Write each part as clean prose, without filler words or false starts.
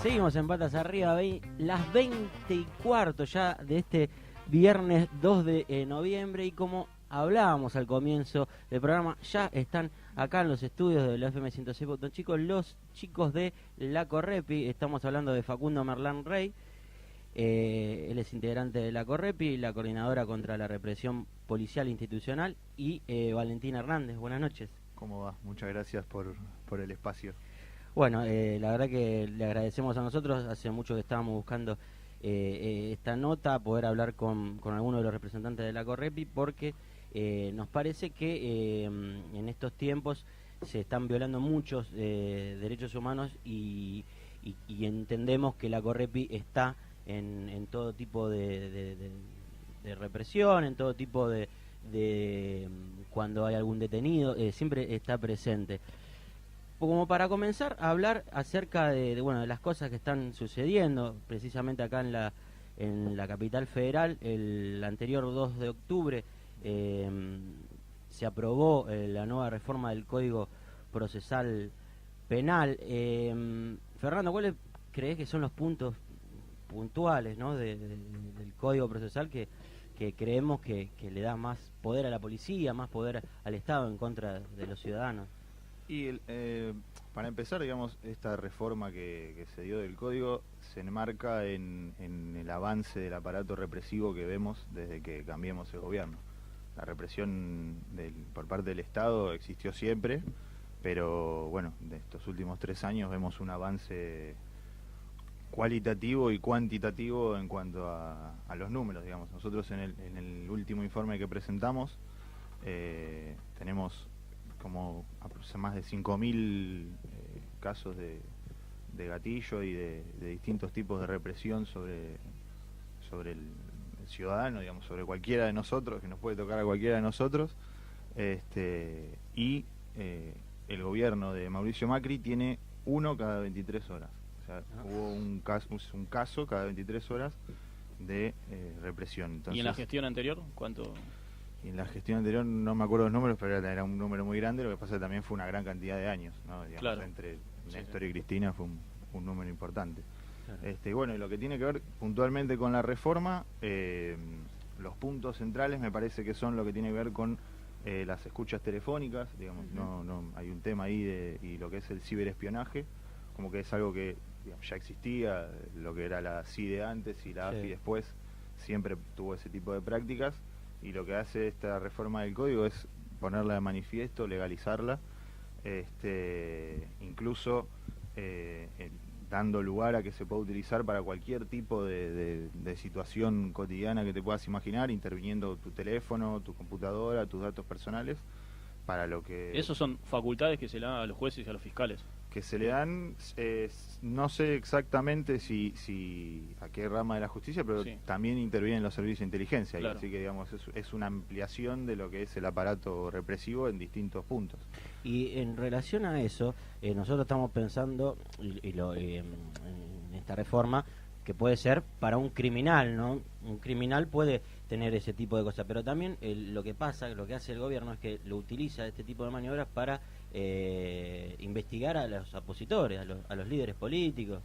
Seguimos en Patas Arriba, las 20:15 ya de este viernes 2 de noviembre, y como hablábamos al comienzo del programa, ya están acá en los estudios de la FM 106. Chicos, los chicos de la Correpi. Estamos hablando de Facundo Merlán Rey, él es integrante de la Correpi, la coordinadora contra la represión policial institucional, y Valentín Hernández. Buenas noches. ¿Cómo va? Muchas gracias por el espacio. Bueno, la verdad que le agradecemos a nosotros. Hace mucho que estábamos buscando esta nota, poder hablar con alguno de los representantes de la Correpi, porque nos parece que en estos tiempos se están violando muchos derechos humanos, y entendemos que la Correpi está en todo tipo de represión, en todo tipo de cuando hay algún detenido, siempre está presente. Como para comenzar a hablar acerca de las cosas que están sucediendo precisamente acá en la capital federal. El anterior 2 de octubre se aprobó la nueva reforma del Código Procesal Penal. Fernando, ¿cuáles crees que son los puntos puntuales, ¿no?, del Código Procesal que creemos que le da más poder a la policía, más poder al Estado en contra de los ciudadanos? Y para empezar, digamos, esta reforma que se dio del código se enmarca en el avance del aparato represivo que vemos desde que cambiamos el gobierno. La represión por parte del Estado existió siempre, pero bueno, de estos últimos 3 años vemos un avance cualitativo y cuantitativo en cuanto a los números, digamos. Nosotros en el último informe que presentamos tenemos como más de 5.000 casos de gatillo y de distintos tipos de represión sobre el ciudadano, digamos, sobre cualquiera de nosotros, que nos puede tocar a cualquiera de nosotros. Y el gobierno de Mauricio Macri tiene uno cada 23 horas. O sea, hubo un caso cada 23 horas de represión. Entonces, ¿y en la gestión anterior cuánto? Y en la gestión anterior no me acuerdo los números, pero era un número muy grande. Lo que pasa es que también fue una gran cantidad de años, ¿no? Digamos, claro. Entre Néstor y Cristina fue un número importante. Claro. Y bueno, y lo que tiene que ver puntualmente con la reforma, los puntos centrales me parece que son lo que tiene que ver con las escuchas telefónicas, digamos. No hay un tema ahí y lo que es el ciberespionaje, como que es algo que, digamos, ya existía, lo que era la CIDE antes y la AFI después, siempre tuvo ese tipo de prácticas. Y lo que hace esta reforma del código es ponerla de manifiesto, legalizarla, incluso dando lugar a que se pueda utilizar para cualquier tipo de situación cotidiana que te puedas imaginar, interviniendo tu teléfono, tu computadora, tus datos personales, para lo que... ¿Esos son facultades que se le dan a los jueces y a los fiscales? Que se le dan, no sé exactamente si a qué rama de la justicia, pero también intervienen los servicios de inteligencia, claro. Así que, digamos, es una ampliación de lo que es el aparato represivo en distintos puntos. Y en relación a eso, nosotros estamos pensando en esta reforma que puede ser para un criminal, ¿no? Un criminal puede tener ese tipo de cosas, pero también lo que hace el gobierno es que lo utiliza este tipo de maniobras para investigar a los opositores, a los líderes políticos.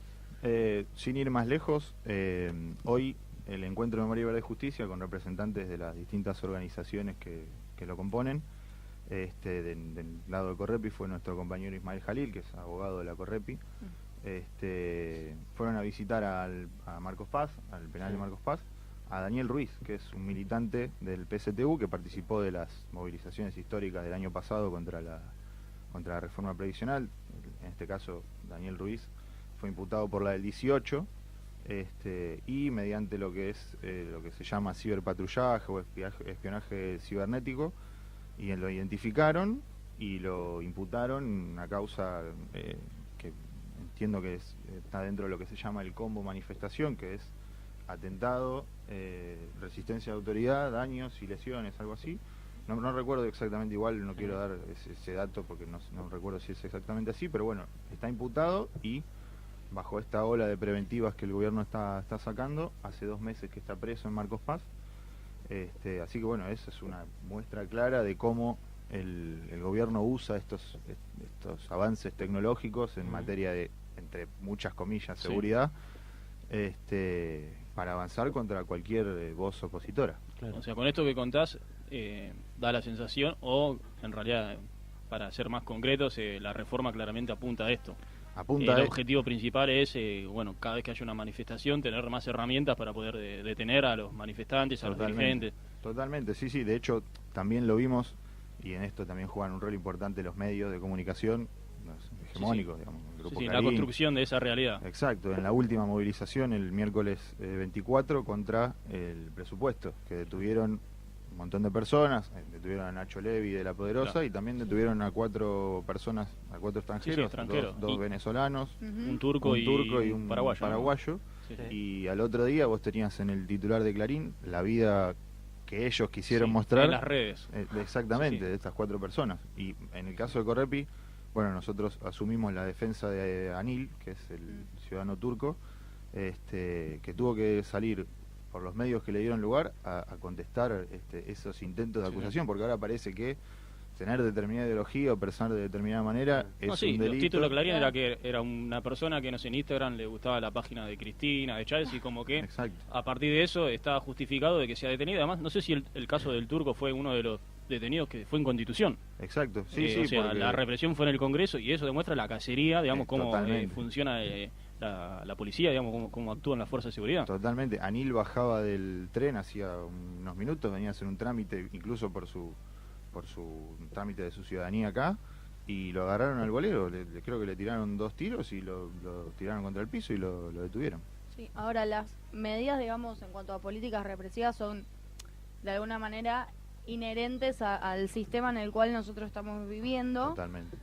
Sin ir más lejos, hoy el Encuentro de Memoria y Verdad y Justicia, con representantes de las distintas organizaciones que lo componen, del lado de Correpi fue nuestro compañero Ismael Jalil, que es abogado de la Correpi. Fueron a visitar a Marcos Paz, al penal de Marcos Paz, a Daniel Ruiz, que es un militante del PSTU que participó de las movilizaciones históricas del año pasado contra la reforma previsional. En este caso, Daniel Ruiz fue imputado por la del 18, y mediante lo que se llama ciberpatrullaje o espionaje cibernético, y lo identificaron y lo imputaron en una causa que entiendo que está dentro de lo que se llama el combo manifestación, que es atentado, resistencia de autoridad, daños y lesiones, algo así. No recuerdo exactamente, igual no quiero dar ese dato porque no recuerdo si es exactamente así, pero bueno, está imputado y bajo esta ola de preventivas que el gobierno está sacando, hace 2 meses que está preso en Marcos Paz, Así que bueno, esa es una muestra clara de cómo el gobierno usa estos avances tecnológicos en materia de, entre muchas comillas, seguridad, para avanzar contra cualquier voz opositora. Claro. O sea, con esto que contás, da la sensación, o en realidad, para ser más concretos, la reforma claramente apunta a esto. El objetivo principal es, bueno, cada vez que haya una manifestación, tener más herramientas para poder detener a los manifestantes, a los dirigentes. Totalmente, sí, de hecho también lo vimos, y en esto también juegan un rol importante los medios de comunicación, los hegemónicos, digamos, el Grupo Clarín. La construcción de esa realidad. Exacto, en la última movilización el miércoles 24 contra el presupuesto, que detuvieron un montón de personas, detuvieron a Nacho Levi de La Poderosa, y también detuvieron a 4 personas, a 4 extranjeros, dos venezolanos, un turco y un paraguayo. Y al otro día vos tenías en el titular de Clarín la vida que ellos quisieron mostrar en las redes. Exactamente, de estas 4 personas. Y en el caso de Correpi, bueno, nosotros asumimos la defensa de Anil, que es el ciudadano turco, que tuvo que salir por los medios que le dieron lugar a contestar esos intentos de acusación, porque ahora parece que tener determinada ideología o pensar de determinada manera es un delito. Los títulos de Clarín era que era una persona que, no sé, en Instagram le gustaba la página de Cristina, de Chávez, y como que a partir de eso estaba justificado de que sea detenido. Además, no sé si el caso del turco fue uno de los detenidos que fue en Constitución. Exacto, o sea, la represión fue en el Congreso, y eso demuestra la cacería, digamos, cómo funciona la policía, digamos, cómo actúan las fuerzas de seguridad. Totalmente. Anil bajaba del tren hacía unos minutos, venía a hacer un trámite, incluso por su trámite de su ciudadanía acá, y lo agarraron al bolero. Creo que le tiraron 2 tiros y lo tiraron contra el piso y lo detuvieron. Sí, ahora las medidas, digamos, en cuanto a políticas represivas son de alguna manera inherentes al sistema en el cual nosotros estamos viviendo. Totalmente.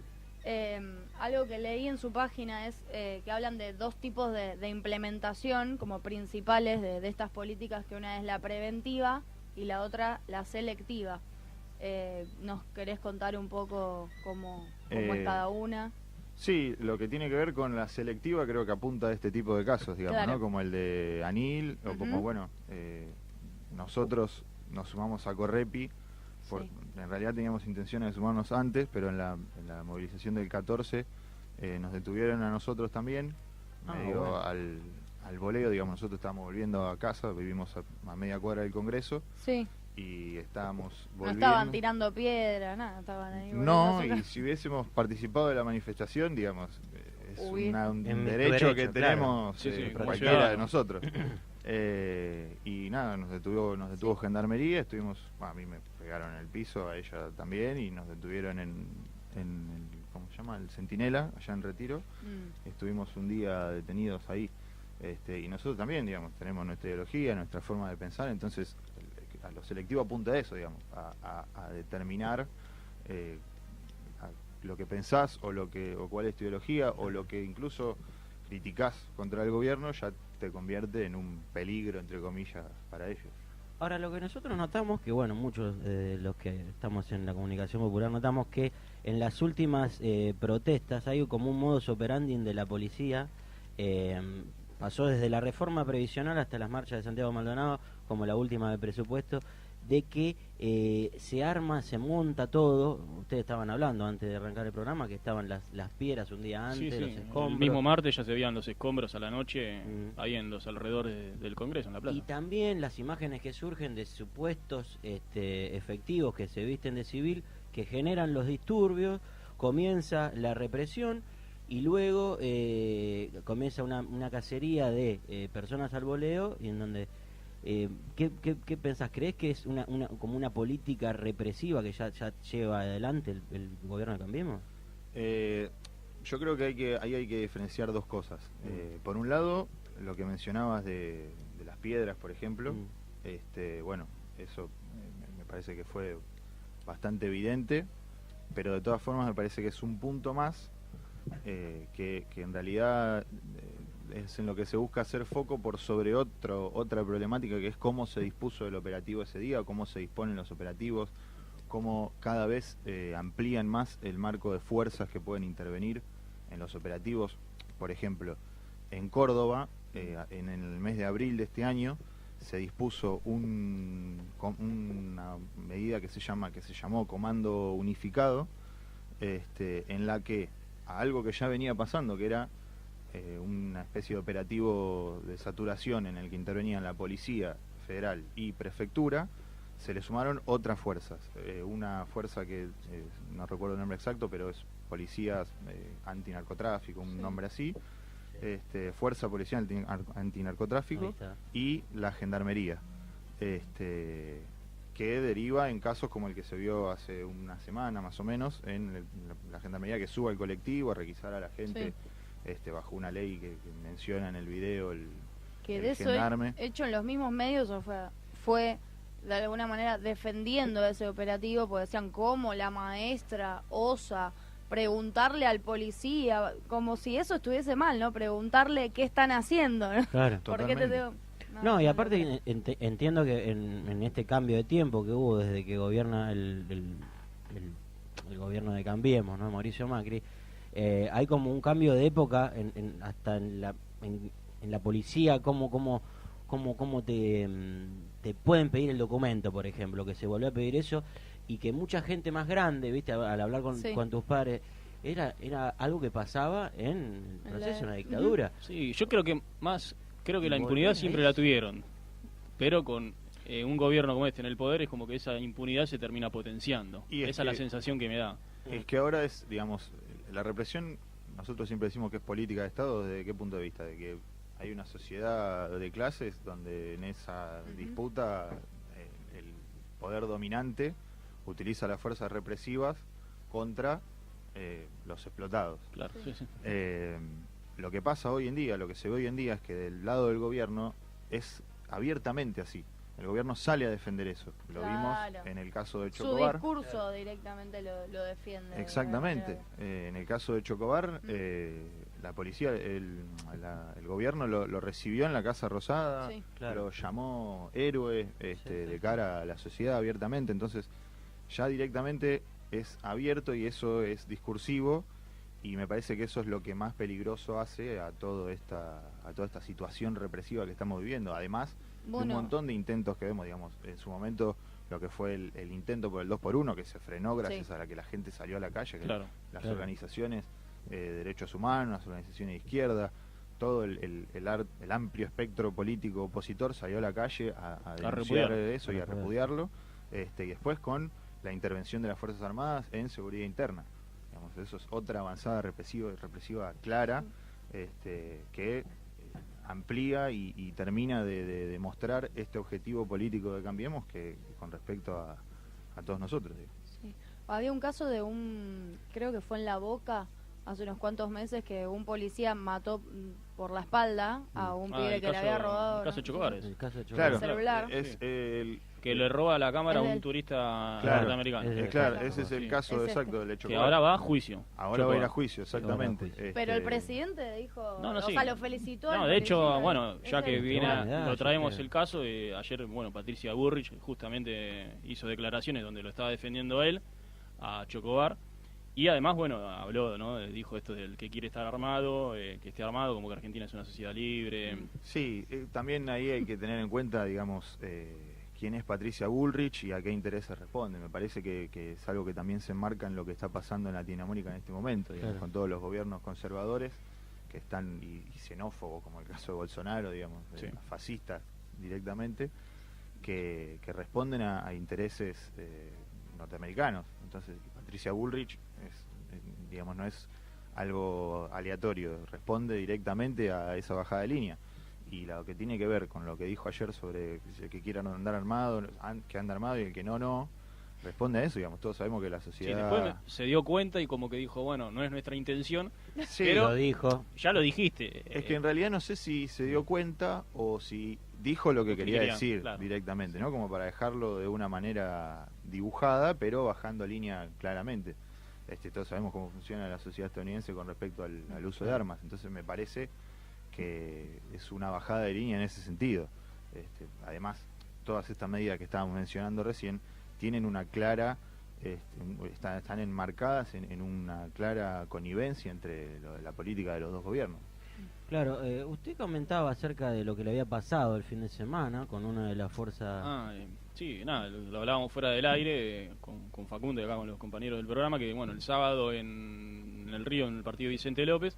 Algo que leí en su página es que hablan de 2 tipos de implementación como principales de estas políticas, que una es la preventiva y la otra la selectiva. ¿Nos querés contar un poco cómo es cada una? Sí, lo que tiene que ver con la selectiva creo que apunta a este tipo de casos, digamos, ¿no? Como el de Anil, o como, bueno, nosotros nos sumamos a Correpi. En realidad teníamos intenciones de sumarnos antes, pero en la movilización del 14 nos detuvieron a nosotros también, medio al voleo, digamos. Nosotros estábamos volviendo a casa, vivimos a media cuadra del Congreso. Sí. Y estábamos volviendo. No estaban tirando piedra, nada, estaban ahí. No, y si hubiésemos participado de la manifestación, digamos, es un derecho que tenemos cualquiera de nosotros. Y nada, nos detuvo Gendarmería, estuvimos, a mí me pegaron en el piso, a ella también, y nos detuvieron en ¿cómo se llama? El Centinela, allá en Retiro. Estuvimos un día detenidos ahí. Y nosotros también, digamos, tenemos nuestra ideología, nuestra forma de pensar, entonces a lo selectivo apunta a eso, digamos, a determinar lo que pensás o cuál es tu ideología, o lo que incluso criticás contra el gobierno, ya te convierte en un peligro, entre comillas, para ellos. Ahora, lo que nosotros notamos, que bueno, muchos de los que estamos en la comunicación popular notamos que en las últimas protestas hay como un modus operandi de la policía. Pasó desde la reforma previsional hasta las marchas de Santiago Maldonado, como la última de presupuesto, de que se arma, se monta todo. Ustedes estaban hablando antes de arrancar el programa que estaban las piedras un día antes, los escombros. El mismo martes ya se veían los escombros a la noche ahí en los alrededores del Congreso, en la plaza. Y también las imágenes que surgen de supuestos efectivos que se visten de civil, que generan los disturbios, comienza la represión. Y luego comienza una cacería de personas al voleo, y en donde ¿qué pensás? ¿Crees que es como una política represiva que ya lleva adelante el gobierno de Cambiemos? Yo creo que ahí hay que diferenciar 2 cosas. Por un lado, lo que mencionabas de las piedras, por ejemplo, bueno, eso me parece que fue bastante evidente, pero de todas formas me parece que es un punto más que en realidad es en lo que se busca hacer foco por sobre otra problemática, que es cómo se dispuso el operativo ese día, cómo se disponen los operativos, cómo cada vez amplían más el marco de fuerzas que pueden intervenir en los operativos. Por ejemplo, en Córdoba, en el mes de abril de este año, se dispuso una medida que se llamó Comando Unificado, en la que a algo que ya venía pasando, que era una especie de operativo de saturación en el que intervenían la Policía Federal y Prefectura, se le sumaron otras fuerzas. Una fuerza que no recuerdo el nombre exacto, pero es Policías Antinarcotráfico, un nombre así. Fuerza Policial Antinarcotráfico y la Gendarmería, que deriva en casos como el que se vio hace una semana más o menos, en la Gendarmería que sube al colectivo a requisar a la gente, bajo una ley que menciona en el video el gendarme. ¿Hecho en los mismos medios o fue de alguna manera defendiendo ese operativo? Porque decían cómo la maestra osa preguntarle al policía, como si eso estuviese mal, ¿no? Preguntarle qué están haciendo, ¿no? Claro. ¿Por qué te tengo? No, y aparte entiendo que en este cambio de tiempo que hubo desde que gobierna el gobierno de Cambiemos, ¿no? Mauricio Macri, hay como un cambio de época hasta en la policía, cómo te pueden pedir el documento, por ejemplo, que se volvió a pedir eso, y que mucha gente más grande, viste, al hablar con tus padres, era algo que pasaba en el proceso de una dictadura. Sí, yo creo que la impunidad siempre la tuvieron, pero con un gobierno como este en el poder es como que esa impunidad se termina potenciando. Y esa es la sensación que me da. Es que ahora es, digamos, la represión, nosotros siempre decimos que es política de Estado. ¿Desde qué punto de vista? De que hay una sociedad de clases donde en esa disputa el poder dominante utiliza las fuerzas represivas contra los explotados. Claro, sí. Lo que pasa hoy en día, lo que se ve hoy en día es que del lado del gobierno es abiertamente así. El gobierno sale a defender eso. Lo vimos en el caso de Chocobar. Su discurso directamente lo defiende. Exactamente. En el caso de Chocobar, la policía, el gobierno lo recibió en la Casa Rosada, lo llamó héroe de cara a la sociedad abiertamente. Entonces ya directamente es abierto y eso es discursivo, y me parece que eso es lo que más peligroso hace a toda esta situación represiva que estamos viviendo, además de un montón de intentos que vemos, digamos, en su momento lo que fue el intento por el 2x1, que se frenó gracias a la que la gente salió a la calle, que las organizaciones de derechos humanos, las organizaciones de izquierda, todo el amplio espectro político opositor salió a la calle a denunciar eso y a repudiarlo, y después con la intervención de las Fuerzas Armadas en seguridad interna. Digamos, eso es otra avanzada represiva clara, que amplía y termina de demostrar este objetivo político de Cambiemos que con respecto a todos nosotros. Sí. Había un caso de creo que fue en La Boca, hace unos cuantos meses, que un policía mató por la espalda a un pibe que le había robado el caso de Chocobar, el celular. Es que le roba la cámara a un turista norteamericano. Ese es el caso exacto del hecho. Que ahora va a juicio. Ahora va a ir a juicio, exactamente. Pero el presidente dijo, lo felicitó. No, de hecho, bueno, ya que lo traemos el caso, ayer, Patricia Bullrich justamente hizo declaraciones donde lo estaba defendiendo él, a Chocobar. Y además, habló, ¿no? Dijo esto del que quiere estar armado, que esté armado, como que Argentina es una sociedad libre. Sí, también ahí hay que tener en cuenta, digamos, quién es Patricia Bullrich y a qué intereses responde. Me parece que es algo que también se enmarca en lo que está pasando en Latinoamérica en este momento, digamos, con todos los gobiernos conservadores que están, y xenófobos, como el caso de Bolsonaro, digamos, fascistas directamente, que responden a intereses norteamericanos. Entonces, Patricia Bullrich digamos, no es algo aleatorio, responde directamente a esa bajada de línea. Y lo que tiene que ver con lo que dijo ayer sobre el que quiera andar armado, que anda armado, y el que no, responde a eso, digamos. Todos sabemos que la sociedad... Sí, después se dio cuenta y como que dijo, no es nuestra intención, pero lo dijo. Ya lo dijiste. Es que en realidad no sé si se dio cuenta o si dijo lo que quería decir directamente, ¿no? Como para dejarlo de una manera dibujada, pero bajando línea claramente. Todos sabemos cómo funciona la sociedad estadounidense con respecto al uso de armas, entonces me parece que es una bajada de línea en ese sentido. Además, todas estas medidas que estábamos mencionando recién tienen una clara, están enmarcadas en una clara connivencia entre la política de los dos gobiernos. Claro, usted comentaba acerca de lo que le había pasado el fin de semana con una de las fuerzas... Sí, nada, lo hablábamos fuera del aire con Facundo y acá con los compañeros del programa, que bueno, el sábado en el Río, en el partido Vicente López,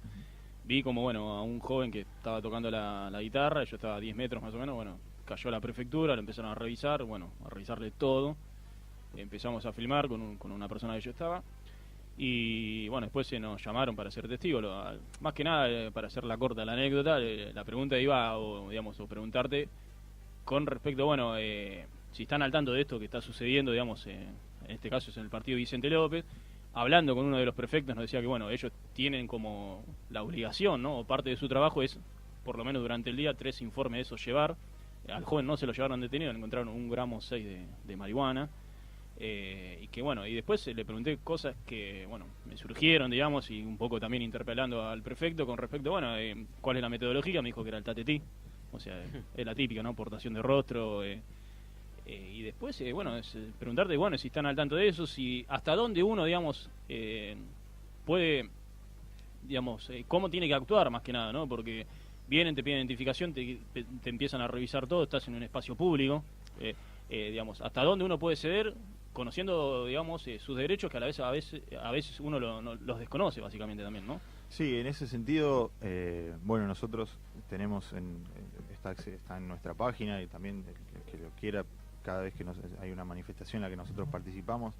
vi como, bueno, a un joven que estaba tocando la guitarra, yo estaba a 10 metros más o menos, bueno, cayó a la prefectura, lo empezaron a revisar, bueno, a revisarle todo, empezamos a filmar con una persona que yo estaba, y bueno, después se nos llamaron para ser testigos, más que nada, para hacer la corta la anécdota, la pregunta iba, o preguntarte con respecto, bueno, si están al tanto de esto que está sucediendo, digamos, en este caso es en el partido Vicente López, hablando con uno de los prefectos nos decía que, bueno, ellos tienen como la obligación, ¿no? O parte de su trabajo es, por lo menos durante el día, 3 informes de esos llevar. Al joven no se lo llevaron detenido, le encontraron 1,6 gramos de marihuana. Y que, bueno, y después le pregunté cosas que, bueno, me surgieron, digamos, y un poco también interpelando al prefecto con respecto, bueno, ¿cuál es la metodología? Me dijo que era el tatetí, o sea, es la típica, ¿no? Portación de rostro, y después, bueno, preguntarte, bueno, si están al tanto de eso, si hasta dónde uno, digamos, puede, digamos, cómo tiene que actuar más que nada, ¿no? Porque vienen, te piden identificación, te empiezan a revisar todo, estás en un espacio público, digamos, hasta dónde uno puede ceder conociendo, digamos, sus derechos que a veces uno los desconoce básicamente también, ¿no? Sí, en ese sentido, bueno, nosotros tenemos, está en nuestra página y también el que lo quiera, cada vez que hay una manifestación en la que nosotros participamos,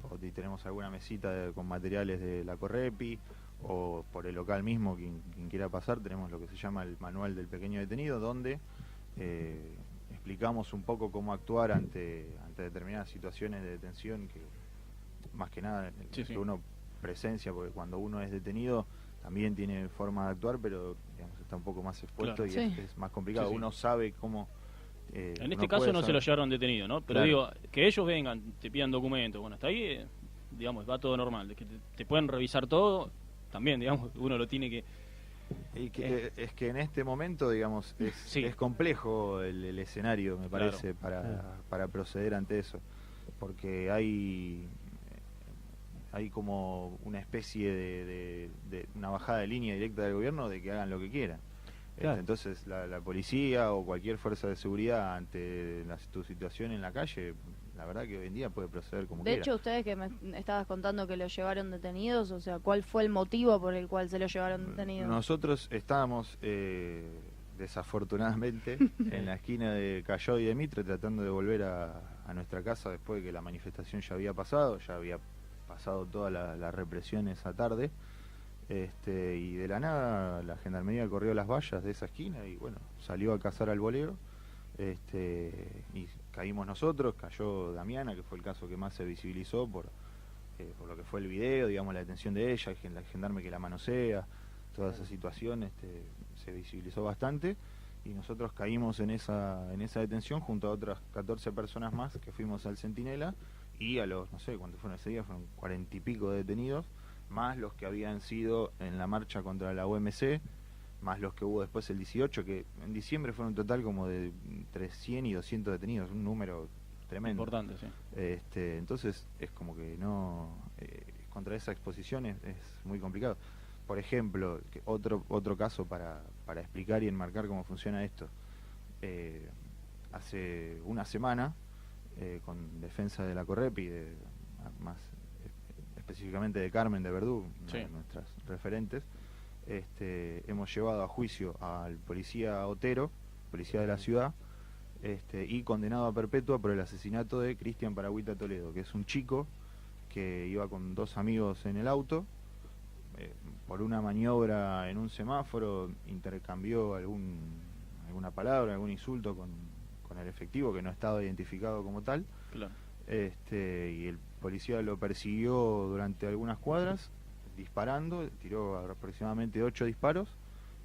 o tenemos alguna mesita con materiales de la Correpi, o por el local mismo, quien quiera pasar, tenemos lo que se llama el manual del pequeño detenido, donde explicamos un poco cómo actuar ante determinadas situaciones de detención, que más que nada que uno presencia, porque cuando uno es detenido también tiene forma de actuar, pero digamos, está un poco más expuesto, claro, y es más complicado. Uno sabe cómo... en este caso no se lo llevaron detenido, ¿no? Pero claro, digo, que ellos vengan, te pidan documentos, bueno, hasta ahí, digamos, va todo normal. De que te pueden revisar todo, también, digamos, uno lo tiene que... es que en este momento, digamos, es complejo el escenario, me parece, claro, para proceder ante eso, porque hay como una especie de una bajada de línea directa del gobierno de que hagan lo que quieran. Claro. Entonces la policía o cualquier fuerza de seguridad ante tu situación en la calle, la verdad que hoy en día puede proceder como quiera. De hecho, ustedes que me estabas contando que lo llevaron detenidos, o sea, ¿cuál fue el motivo por el cual se lo llevaron detenido? Nosotros estábamos desafortunadamente en la esquina de Callao y de Mitre tratando de volver a nuestra casa después de que la manifestación ya había pasado toda la represión esa tarde. Y de la nada la gendarmería corrió las vallas de esa esquina y bueno, salió a cazar al bolero, y caímos nosotros, cayó Damiana, que fue el caso que más se visibilizó por lo que fue el video, digamos, la detención de ella, el gendarme que la manosea, toda esa situación se visibilizó bastante, y nosotros caímos en esa detención junto a otras 14 personas más que fuimos al Centinela, y a los, no sé cuántos fueron ese día, fueron 40 y pico de detenidos, más los que habían sido en la marcha contra la OMC, más los que hubo después el 18, que en diciembre fueron un total como de entre 100 y 200 detenidos, un número tremendo. Importante, sí. Entonces es como que no... contra esa exposición es muy complicado. Por ejemplo, otro caso para explicar y enmarcar cómo funciona esto. Hace una semana, con defensa de la Correpi, más específicamente de Carmen de Verdú, una de nuestras referentes, hemos llevado a juicio al policía Otero, policía de la ciudad, y condenado a perpetua por el asesinato de Cristian Paragüita Toledo, que es un chico que iba con 2 amigos en el auto, por una maniobra en un semáforo intercambió alguna palabra, algún insulto con el efectivo que no estaba identificado como tal. Claro. Y el policía lo persiguió durante algunas cuadras disparando, tiró aproximadamente 8 disparos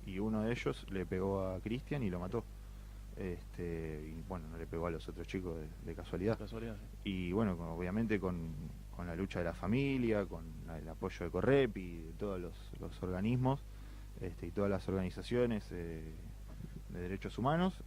y uno de ellos le pegó a Cristian y lo mató. Y bueno, no le pegó a los otros chicos de casualidad. Sí. Y bueno, obviamente con la lucha de la familia, con el apoyo de Correp y de todos los organismos y todas las organizaciones de derechos humanos,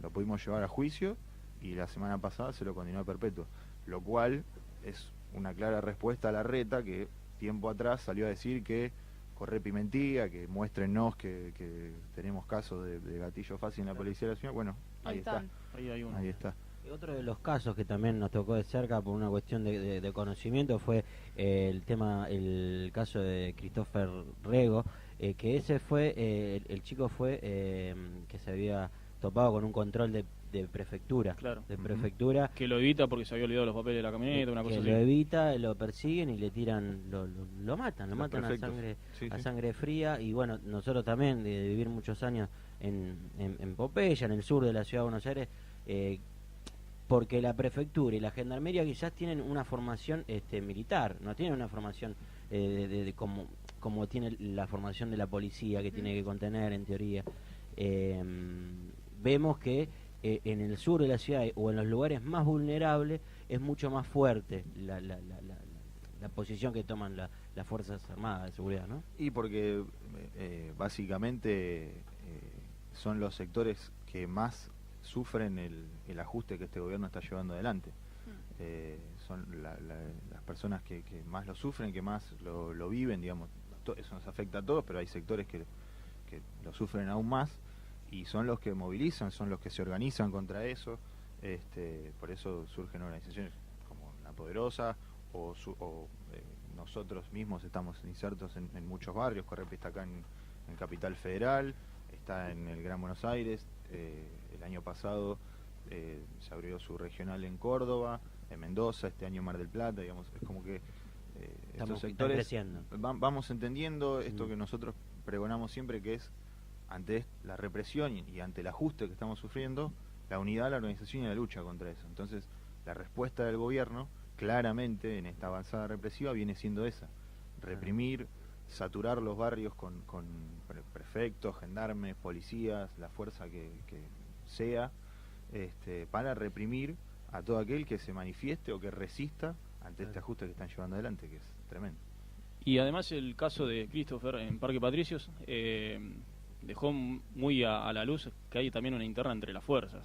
lo pudimos llevar a juicio y la semana pasada se lo condenó a perpetuo, lo cual es una clara respuesta a la reta que tiempo atrás salió a decir que Correpi mentía, que muéstrenos que tenemos casos de gatillo fácil en la policía de la ciudad. Bueno, ahí está. Ahí hay uno. Ahí está. Otro de los casos que también nos tocó de cerca por una cuestión de conocimiento fue el caso de Christopher Rego, que ese fue, el chico fue que se había topado con un control de prefectura. Claro. De prefectura. Que lo evita porque se había olvidado los papeles de la camioneta, una cosa así. Lo evita, lo persiguen y le tiran, lo matan a sangre fría. Y bueno, nosotros también, de vivir muchos años en Pompeya, en el sur de la ciudad de Buenos Aires, porque la prefectura y la gendarmería quizás tienen una formación militar, no tienen una formación como tiene la formación de la policía, que tiene que contener en teoría. Vemos que en el sur de la ciudad o en los lugares más vulnerables es mucho más fuerte la posición que toman las Fuerzas Armadas de Seguridad, ¿no? Y porque básicamente son los sectores que más sufren el ajuste que este gobierno está llevando adelante. Son las personas que más lo sufren, que más lo viven, digamos. Eso nos afecta a todos, pero hay sectores que lo sufren aún más y son los que movilizan, son los que se organizan contra eso. Por eso surgen organizaciones como La Poderosa o nosotros mismos estamos insertos en muchos barrios. Correpi está acá en Capital Federal, está en el Gran Buenos Aires. El año pasado se abrió su regional en Córdoba, en Mendoza, este año Mar del Plata, digamos. Es como que estos sectores vamos entendiendo esto que nosotros pregonamos siempre, que es ante la represión y ante el ajuste que estamos sufriendo, la unidad, la organización y la lucha contra eso. Entonces, la respuesta del gobierno, claramente, en esta avanzada represiva, viene siendo esa: reprimir, saturar los barrios con prefectos, gendarmes, policías, la fuerza que sea, para reprimir a todo aquel que se manifieste o que resista ante este ajuste que están llevando adelante, que es tremendo. Y además el caso de Christopher en Parque Patricios dejó muy a la luz que hay también una interna entre las fuerzas,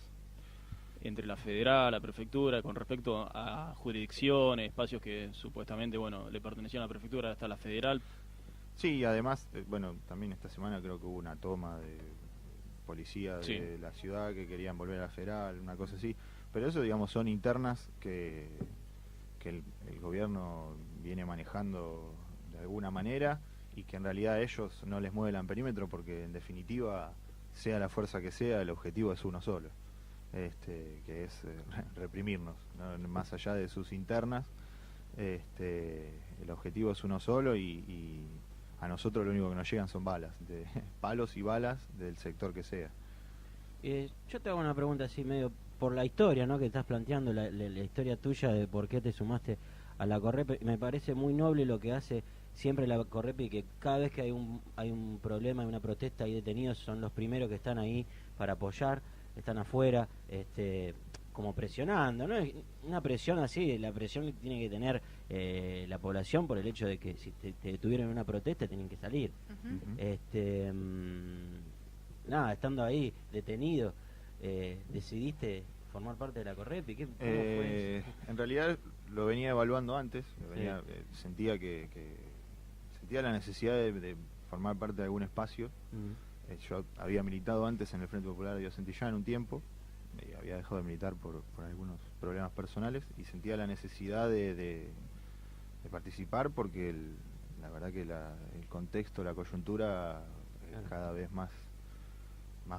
entre la federal, la prefectura, con respecto a jurisdicciones, espacios que supuestamente le pertenecían a la prefectura hasta la federal. Sí, además, también esta semana creo que hubo una toma de policía de la ciudad que querían volver a la federal, una cosa así. Pero eso, digamos, son internas que el gobierno viene manejando de alguna manera y que en realidad a ellos no les mueve el amperímetro, porque en definitiva, sea la fuerza que sea, el objetivo es uno solo, que es reprimirnos, ¿no? Más allá de sus internas, el objetivo es uno solo y a nosotros lo único que nos llegan son balas, palos y balas del sector que sea. Yo te hago una pregunta así medio por la historia, ¿no?, que estás planteando, la historia tuya de por qué te sumaste a la Correpi. Me parece muy noble lo que hace siempre la Correpi, que cada vez que hay un problema, hay una protesta, hay detenidos, son los primeros que están ahí para apoyar, están afuera, como presionando, ¿no? Una presión así, la presión que tiene que tener la población por el hecho de que si te detuvieron en una protesta tienen que salir. Nada, estando ahí detenido, decidiste formar parte de la Correpi. ¿Cómo fue eso? En realidad lo venía evaluando antes, sentía sentía la necesidad de formar parte de algún espacio. Yo había militado antes en el Frente Popular de Santillán un tiempo, había dejado de militar por algunos problemas personales y sentía la necesidad de participar, porque la verdad que el contexto, la coyuntura es cada vez más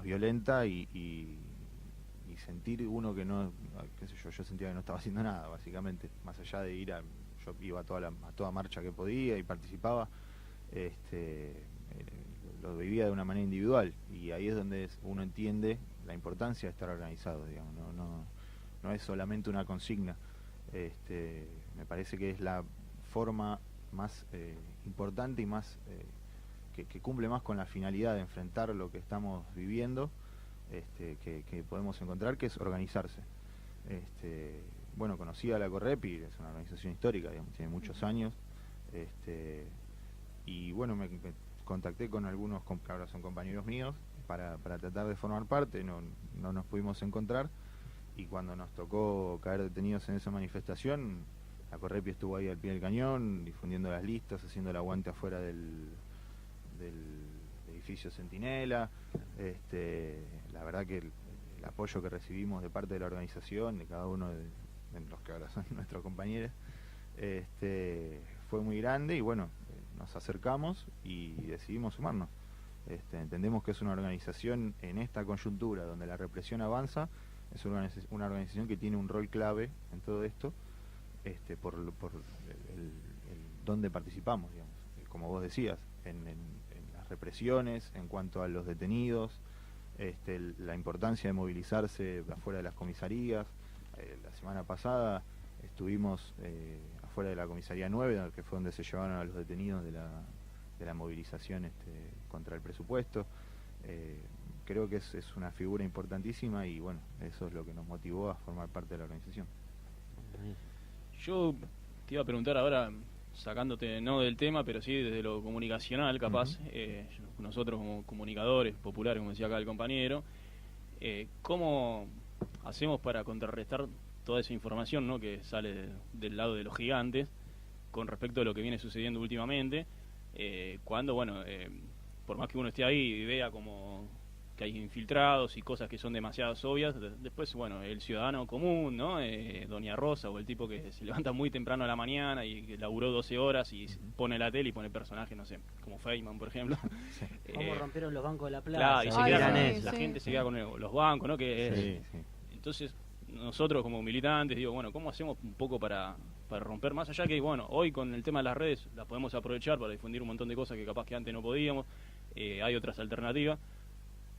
violenta y sentir uno que no, qué sé yo sentía que no estaba haciendo nada, básicamente, más allá de yo iba a toda marcha que podía y participaba, lo vivía de una manera individual, y ahí es donde uno entiende la importancia de estar organizado, digamos. No es solamente una consigna. Me parece que es la forma más importante y más que cumple más con la finalidad de enfrentar lo que estamos viviendo, que podemos encontrar, que es organizarse. Conocí a la Correpi, es una organización histórica, digamos, tiene muchos años, y me contacté con algunos que ahora son compañeros míos para tratar de formar parte. No nos pudimos encontrar, y cuando nos tocó caer detenidos en esa manifestación, la Correpi estuvo ahí al pie del cañón, difundiendo las listas, haciendo el aguante afuera del edificio Centinela. La verdad que el apoyo que recibimos de parte de la organización, de cada uno de los que ahora son nuestros compañeros, fue muy grande, y bueno, nos acercamos y decidimos sumarnos. Entendemos que es una organización en esta coyuntura donde la represión avanza, es una organización que tiene un rol clave en todo esto, por el donde participamos, digamos, como vos decías, en las represiones, en cuanto a los detenidos, la importancia de movilizarse afuera de las comisarías. La semana pasada estuvimos afuera de la comisaría 9, que fue donde se llevaron a los detenidos de la movilización contra el presupuesto. Creo que es una figura importantísima, y bueno, eso es lo que nos motivó a formar parte de la organización. Yo te iba a preguntar ahora, sacándote no del tema, pero sí desde lo comunicacional, capaz, nosotros como comunicadores populares, como decía acá el compañero, ¿cómo hacemos para contrarrestar toda esa información, ¿no?, que sale del lado de los gigantes con respecto a lo que viene sucediendo últimamente, cuando, bueno, por más que uno esté ahí y vea como que hay infiltrados y cosas que son demasiado obvias, después, bueno, el ciudadano común, ¿no?, Doña Rosa, o el tipo que se levanta muy temprano a la mañana y que laburó 12 horas y pone la tele y pone personajes, no sé, como Feynman, por ejemplo. Sí. ¿Cómo rompieron los bancos de la plaza? Claro, y se quedan, la sí. gente se queda con los bancos, ¿no? Sí. Entonces, nosotros como militantes, digo, bueno, ¿cómo hacemos un poco para romper? Más allá que, bueno, hoy con el tema de las redes las podemos aprovechar para difundir un montón de cosas que capaz que antes no podíamos, hay otras alternativas,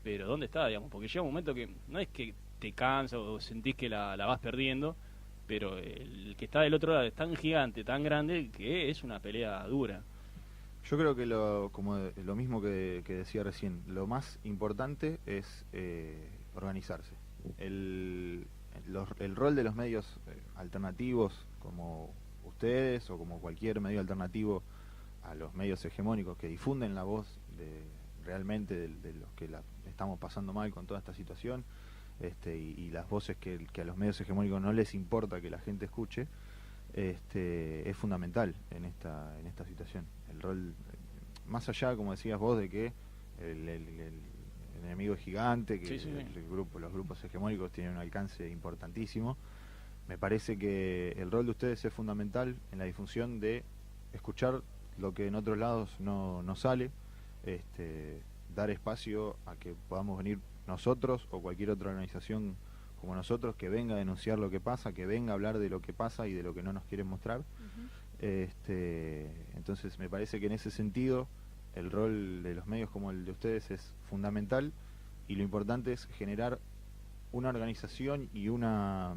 pero ¿dónde está, digamos? Porque llega un momento que no es que te cansas o sentís que la vas perdiendo, pero el que está del otro lado es tan gigante, tan grande, que es una pelea dura. Yo creo que como lo mismo que decía recién, lo más importante es organizarse. El rol de los medios alternativos, como ustedes o como cualquier medio alternativo a los medios hegemónicos que difunden la voz realmente de los que la estamos pasando mal con toda esta situación, y las voces que a los medios hegemónicos no les importa que la gente escuche, es fundamental en esta situación. El rol, más allá, como decías vos, de que el enemigo es gigante, que sí. los grupos hegemónicos tienen un alcance importantísimo, me parece que el rol de ustedes es fundamental en la difusión de escuchar lo que en otros lados no sale, dar espacio a que podamos venir nosotros o cualquier otra organización como nosotros, que venga a denunciar lo que pasa, que venga a hablar de lo que pasa y de lo que no nos quieren mostrar. Entonces me parece que en ese sentido el rol de los medios como el de ustedes es fundamental, y lo importante es generar una organización y no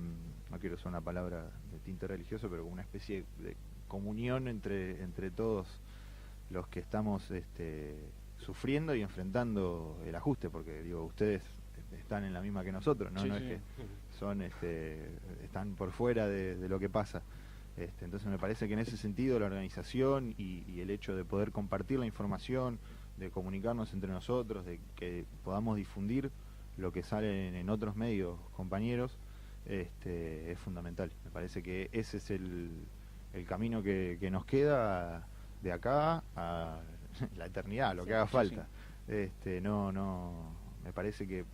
quiero usar una palabra de tinte religioso, pero como una especie de comunión entre todos los que estamos sufriendo y enfrentando el ajuste, porque digo, ustedes están en la misma que nosotros, no es que son están por fuera de lo que pasa. Entonces me parece que en ese sentido la organización y el hecho de poder compartir la información, de comunicarnos entre nosotros, de que podamos difundir lo que sale en otros medios compañeros, es fundamental. Me parece que ese es el camino que nos queda de acá a la eternidad, lo que haga falta. Me parece que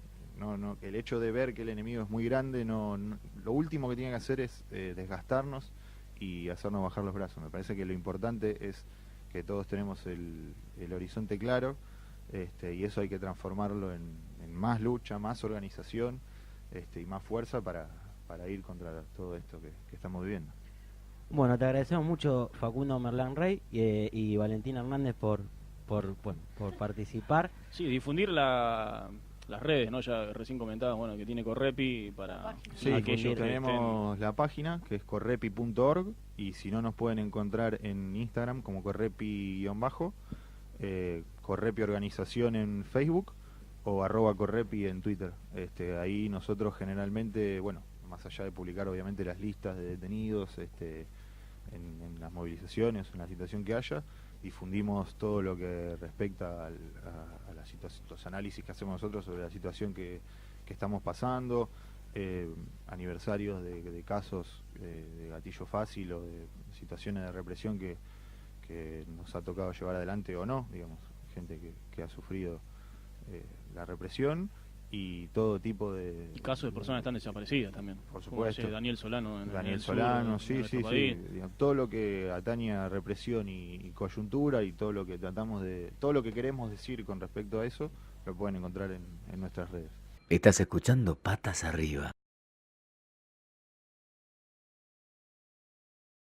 el hecho de ver que el enemigo es muy grande, lo último que tiene que hacer es desgastarnos y hacernos bajar los brazos. Me parece que lo importante es que todos tenemos el horizonte claro, y eso hay que transformarlo en más lucha, más organización, y más fuerza para ir contra todo esto que estamos viviendo. Bueno, te agradecemos mucho, Facundo Merlán Rey y Valentín Hernández por participar. Sí, difundir las redes, ¿no? Ya recién comentaba, bueno, que tiene Correpi para aquellos que tenemos la página, que es correpi.org, y si no nos pueden encontrar en Instagram como correpi_, Correpi Organización en Facebook o @Correpi en Twitter. Ahí nosotros generalmente, bueno, más allá de publicar obviamente las listas de detenidos en las movilizaciones, en la situación que haya, difundimos todo lo que respecta a la situación, los análisis que hacemos nosotros sobre la situación que estamos pasando, aniversarios de casos de gatillo fácil o de situaciones de represión que nos ha tocado llevar adelante o no, digamos. gente que ha sufrido la represión y todo tipo de... Y casos de personas que están desaparecidas también. Por supuesto. Daniel Solano. Daniel Solano, sí. Digamos, todo lo que atañe a represión y coyuntura y todo lo que todo lo que queremos decir con respecto a eso, lo pueden encontrar en nuestras redes. Estás escuchando Patas Arriba.